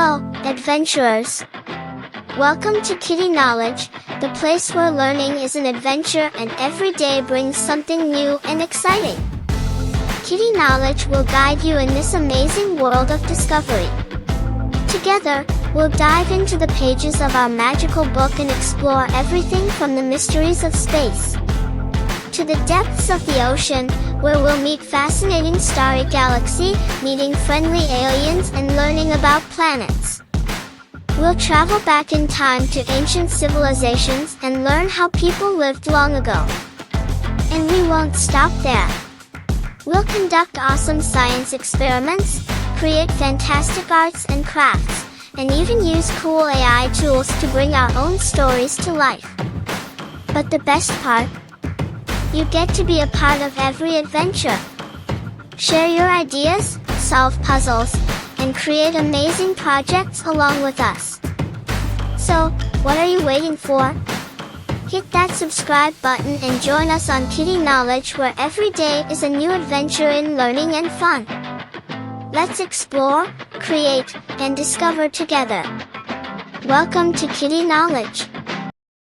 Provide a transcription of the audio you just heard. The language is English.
Hello, adventurers! Welcome to Kiddie Knowledge, the place where learning is an adventure and every day brings something new and exciting. Kiddie Knowledge will guide you in this amazing world of discovery. Together, we'll dive into the pages of our magical book and explore everything from the mysteries of space to the depths of the ocean, where we'll meet fascinating starry galaxy, meeting friendly aliens and learning about planets. We'll travel back in time to ancient civilizations and learn how people lived long ago. And we won't stop there. We'll conduct awesome science experiments, create fantastic arts and crafts, and even use cool AI tools to bring our own stories to life. But the best part? You get to be a part of every adventure. Share your ideas, solve puzzles, and create amazing projects along with us. So, what are you waiting for? Hit that subscribe button and join us on Kiddie Knowledge, where every day is a new adventure in learning and fun. Let's explore, create, and discover together. Welcome to Kiddie Knowledge.